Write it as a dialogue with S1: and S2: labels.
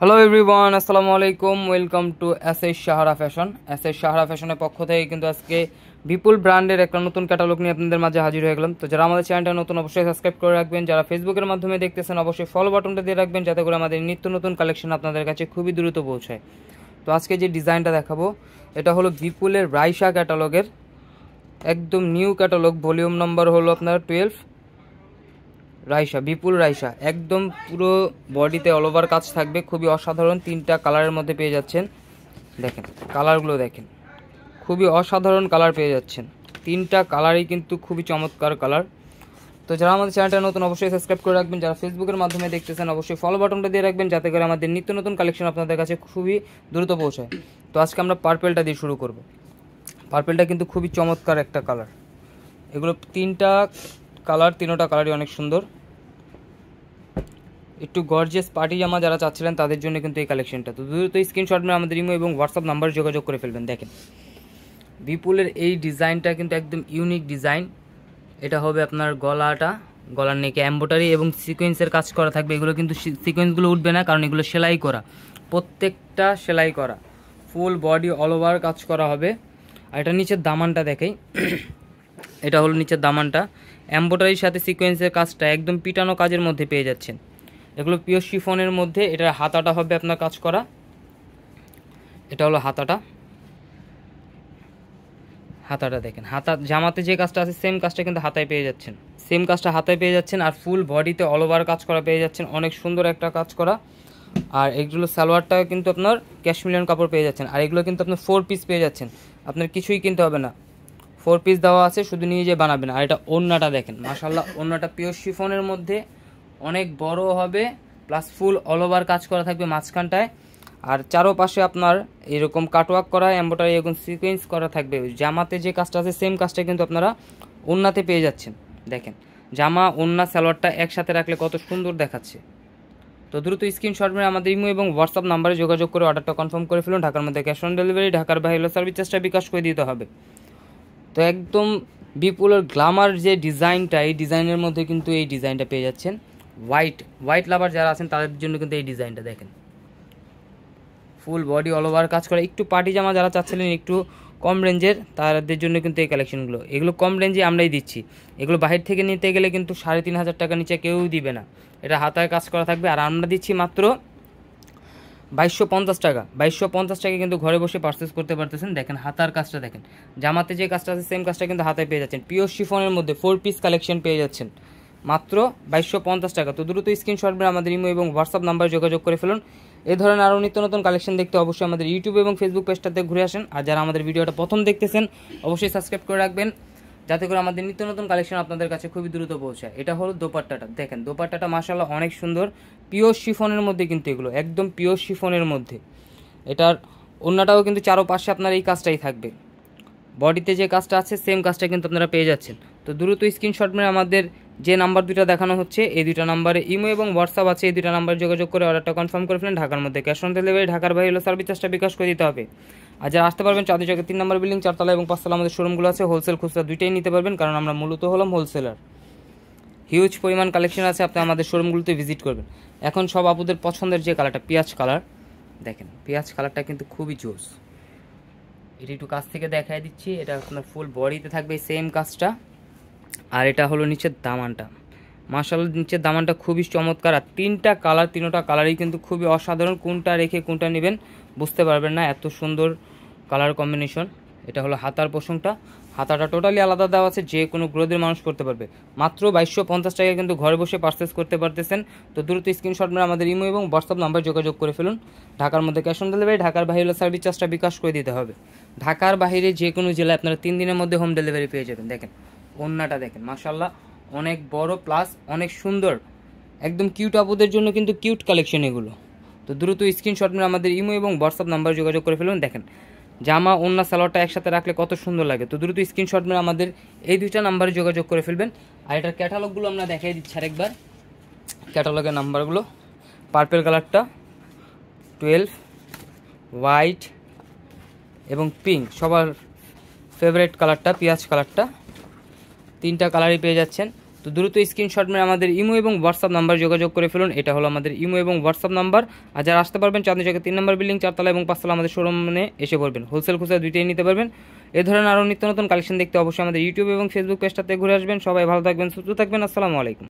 S1: Hello everyone, আসসালামু আলাইকুম। Welcome to SS Sahara fashion. SS Sahara ফ্যাশনের পক্ষ থেকে কিন্তু আজকে বিপুল ব্র্যান্ডের একটা নতুন ক্যাটালগ নিয়ে আপনাদের মাঝে হাজির হয়ে গেলাম। তো যারা আমাদের চ্যানেলটা নতুন অবশ্যই সাবস্ক্রাইব করে রাখবেন, যারা ফেসবুকের মাধ্যমে দেখতেছেন অবশ্যই ফলো বাটনটা দিয়ে রাখবেন, যাতে করে আমাদের নিত্য নতুন কালেকশন আপনাদের কাছে খুবই দ্রুত পৌঁছায়। তো আজকে যে ডিজাইনটা দেখাবো এটা হলো বিপুলের রাইসা ক্যাটালগের একদম নিউ ক্যাটালগ, ভলিউম নাম্বার হলো আপনার 12। রাইসা, বিপুল রাইসা, একদম পুরো বডিতে অল ওভার কাজ থাকবে, খুবই অসাধারণ। তিনটা কালারের মধ্যে পেয়ে যাচ্ছেন, দেখেন কালারগুলো দেখেন, খুবই অসাধারণ কালার পেয়ে যাচ্ছেন। তিনটা কালারই কিন্তু খুবই চমৎকার কালার। তো যারা আমাদের চ্যানেলটা নতুন অবশ্যই সাবস্ক্রাইব করে রাখবেন, যারা ফেসবুকের মাধ্যমে দেখতেছেন অবশ্যই ফলো বাটনটা দিয়ে রাখবেন, যাতে করে আমাদের নিত্য নতুন কালেকশন আপনাদের কাছে খুবই দ্রুত পৌঁছায়। তো আজকে আমরা পার্পেলটা দিয়ে শুরু করব। পার্পেলটা কিন্তু খুবই চমৎকার একটা কালার। এগুলো তিনটা কালার, তিনোটা কালারই অনেক সুন্দর। একটু গর্জিয়াস পার্টি জামা যারা চাচ্ছিলেন তাদের জন্য কিন্তু এই কালেকশনটা। তো দ্রুত স্ক্রিনশট নিয়ে আমাদের ইমো এবং হোয়াটসঅ্যাপ নাম্বারে যোগাযোগ করে ফেলবেন। দেখেন বিপুলের এই ডিজাইনটা কিন্তু একদম ইউনিক ডিজাইন। এটা হবে আপনার গলার নেকে এমব্রয়ডারি এবং সিকোয়েন্সের কাজ করা থাকবে। এগুলো কিন্তু সিকোয়েন্সগুলো উঠবে না, কারণ এগুলো সেলাই করা, প্রত্যেকটা সেলাই করা, ফুল বডি অল ওভার কাজ করা হবে। আর এটা নিচের দামানটা দেখাই, এটা হলো নিচের দামানটা, এমব্রয়ডারির সাথে সিকোয়েন্সের কাজটা একদম পিটানো কাজের মধ্যে পেয়ে যাচ্ছেন। এগুলো পিওর শিফনের মধ্যে। এটার হাতাটা হবে আপনার কাজ করা, এটা হলো হাতাটা দেখেন, হাতা জামাতে যে কাজটা আছে সেম কাজটা কিন্তু হাতায় পেয়ে যাচ্ছেন, সেম কাজটা হাতায় পেয়ে যাচ্ছেন। আর ফুল বডিতে অল ওভার কাজ করা পেয়ে যাচ্ছেন, অনেক সুন্দর একটা কাজ করা। আর এগুলো সালোয়ারটা কিন্তু আপনার ক্যাশমিলিয়ন কাপড় পেয়ে যাচ্ছেন। আর এগুলো কিন্তু আপনার 4 পিস পেয়ে যাচ্ছেন, আপনার কিছুই কিনতে হবে না, 4 পিস দেওয়া আছে, শুধু নিয়ে যে বানাবেন। আর এটা ওড়নাটা দেখেন, মাশাআল্লাহ, ওড়নাটা পিওর শিফনের মধ্যে অনেক বড় হবে, প্লাস ফুল অল ওভার কাজ করা থাকবে মাঝখানটায়। আর চারোপাশে আপনার এরকম কাটওয়ার্ক করা, এমব্রয়ডারি এবং সিকোয়েন্স করা থাকবে। জামাতে যে কাজটা আছে সেম কাজটা কিন্তু আপনারা ওড়নাতে পেয়ে যাচ্ছেন। দেখেন জামা, ওড়না, সালোয়ারটা একসাথে রাখলে কত সুন্দর দেখাচ্ছে। তো দ্রুত স্ক্রিনশট মেরে আমাদের ইমো এবং হোয়াটসঅ্যাপ নাম্বারে যোগাযোগ করে অর্ডারটা কনফার্ম করে ফেলুন। ঢাকার মধ্যে ক্যাশ অন ডেলিভারি, ঢাকার বাইরে সার্ভিস চার্জটা বিকাশ করে দিতে হবে। তো একদম বিপুলের গ্লামার যে ডিজাইনটা, এই ডিজাইনের মধ্যে কিন্তু এই ডিজাইনটা পেয়ে যাচ্ছেন। হোয়াইট লাভার যারা আছেন তাদের জন্য কিন্তু এই ডিজাইনটা দেখেন, ফুল বডি অল ওভার কাজ করে। একটু পার্টি জামা যারা চাচ্ছিলেন একটু কম রেঞ্জের, তাদের জন্য কিন্তু এই কালেকশনগুলো, এগুলো কম রেঞ্জে আমরাই দিচ্ছি। এগুলো বাহির থেকে নিতে গেলে কিন্তু 3,500 টাকা নিচে কেউ দিবে না। এটা হাতায় কাজ করা থাকবে। আর আমরা দিচ্ছি মাত্র 2250 টাকা। 2250 টাকা কিন্তু ঘরে বসে পারচেস করতে পারতেছেন। দেখেন হাতার কাজটা দেখেন, জামাতে যে কাজটা আছে সেম কাজটা কিন্তু হাতায় পেয়ে যাচ্ছেন। পিওর শিফনের মধ্যে 4 পিস কালেকশন পেয়ে যাচ্ছেন মাত্র 2250 টাকা। তো দ্রুত স্ক্রিনশট মেরে আমাদের ইমো এবং হোয়াটসঅ্যাপ নাম্বারে যোগাযোগ করে ফেলুন। এই ধরনের আরও নিত্য নতুন কালেকশন দেখতে অবশ্যই আমাদের ইউটিউব এবং ফেসবুক পেজটাতে ঘুরে আসেন। আর যারা আমাদের ভিডিওটা প্রথম দেখতেছেন অবশ্যই সাবস্ক্রাইব করে রাখবেন, যাতে করে আমাদের নিত্য নতুন কালেকশন আপনাদের কাছে খুবই দ্রুত পৌঁছায়। এটা হলো দোপাট্টাটা দেখেন, দোপাট্টাটা মাশাআল্লাহ অনেক সুন্দর, পিওর শিফনের মধ্যে কিন্তু এগুলো একদম পিওর শিফনের মধ্যে। এটার ওড়নাটাও কিন্তু চারোপাশে আপনার এই কাজটাই থাকবে, বডিতে যে কাজটা আছে সেম কাজটা কিন্তু আপনারা পেয়ে যাচ্ছেন। তো দ্রুত স্ক্রিনশট মেরে আমাদের যে নাম্বার দুটো দেখানো হচ্ছে এই দুটো নাম্বারে ইমো এবং হোয়াটসঅ্যাপ আছে, এই দুটো নাম্বারে যোগাযোগ করে অর্ডারটা কনফার্ম করে ফেলেন। ঢাকার মধ্যে ক্যাশ অন ডেলিভারি, ঢাকার বাইরে সার্ভিস চার্জটা বিকাশ করে দিতে হবে। আর যারা আসতে পারবেন চাঁদনী চকের 3 নম্বর বিল্ডিং, 4 তলা এবং 5 তলা আমাদের শোরুমগুলো আছে। হোলসেল খুচরা দুইটাই নিতে পারবেন, কারণ আমরা মূলত হলাম হোলসেলার। হিউজ পরিমাণ কালেকশন আছে, আপনি আমাদের শোরুমগুলোতে ভিজিট করবেন। এখন সব আপুদের পছন্দের যে কালারটা পেঁয়াজ কালার, দেখেন পেঁয়াজ কালারটা কিন্তু খুবই জোস। এটা একটু কাছ থেকে দেখাই দিচ্ছি, এটা আপনার ফুল বডিতে থাকবে সেম কাজটা। আর এটা হলো নিচের দামানটা, মাশাআল্লাহ নিচের দামানটা খুবই চমৎকার। আর তিনটা কালার, তিনোটা কালারই কিন্তু খুবই অসাধারণ, কোনটা রেখে কোনটা নেবেন বুঝতে পারবেন না, এত সুন্দর কালার কম্বিনেশন। এটা হলো হাতার পোষণটা, হাতাটা টোটালি আলাদা দেওয়া আছে, যে কোনো গ্রোদের মানুষ করতে পারবে। মাত্র 2250 টাকায় কিন্তু ঘরে বসে পারচেস করতে পারতেছেন। তো দ্রুত স্ক্রিনশট মেরে আমাদের ইমো এবং হোয়াটসঅ্যাপ নাম্বার যোগাযোগ করে ফেলুন। ঢাকার মধ্যে ক্যাশ অন ডেলিভারি, ঢাকার বাইরে সার্ভিস চার্জটা বিকাশ করে দিতে হবে। ঢাকার বাইরে যে কোনো জেলায় আপনারা 3 দিনের মধ্যে হোম ডেলিভারি পেয়ে যাবেন। দেখেন ওড়নাটা দেখেন, মাশাআল্লাহ অনেক বড়, প্লাস অনেক সুন্দর, একদম কিউট আপুদের জন্য কিন্তু কিউট কালেকশন এগুলো। তো দ্রুত স্ক্রিনশট মেরে আমাদের ইমো এবং হোয়াটসঅ্যাপ নাম্বার যোগাযোগ করে ফেলুন। দেখেন জামা, ওড়না, সালোয়ারটা একসাথে রাখলে কত সুন্দর লাগে। তো দ্রুত স্ক্রিনশট মেরে আমাদের এই দুইটা নাম্বারে যোগাযোগ করে ফেলবেন। আর এটার ক্যাটালগুলো আমরা দেখাই দিচ্ছি আরেকবার, ক্যাটালগের নাম্বারগুলো। পার্পেল কালারটা 12, হোয়াইট এবং পিঙ্ক, সবার ফেভারিট কালারটা পেঁয়াজ কালারটা, তিনটা কালারই পেয়ে যাচ্ছেন। তো দ্রুত স্ক্রিনশট মেরে আমাদের ইমো এবং হোয়াটসঅ্যাপ নাম্বার যোগাযোগ করে ফেলুন। এটা হলো আমাদের ইমো এবং হোয়াটসঅ্যাপ নাম্বার। আর যারা আসতে পারবেন চাঁদনী চকের 3 নম্বর বিল্ডিং 4 তলা এবং 5 তলা আমাদের শোরুমে এসে পড়বেন। হোলসেল খুচরা দুইটাই নিতে পারবেন। এ ধরনের আরও নিত্য নতুন কালেকশন দেখতে অবশ্যই আমাদের ইউটিউব এবং ফেসবুক পেজটাতে ঘুরে আসবেন। সবাই ভালো থাকবেন, সুস্থ থাকবেন। আসসালামু আলাইকুম।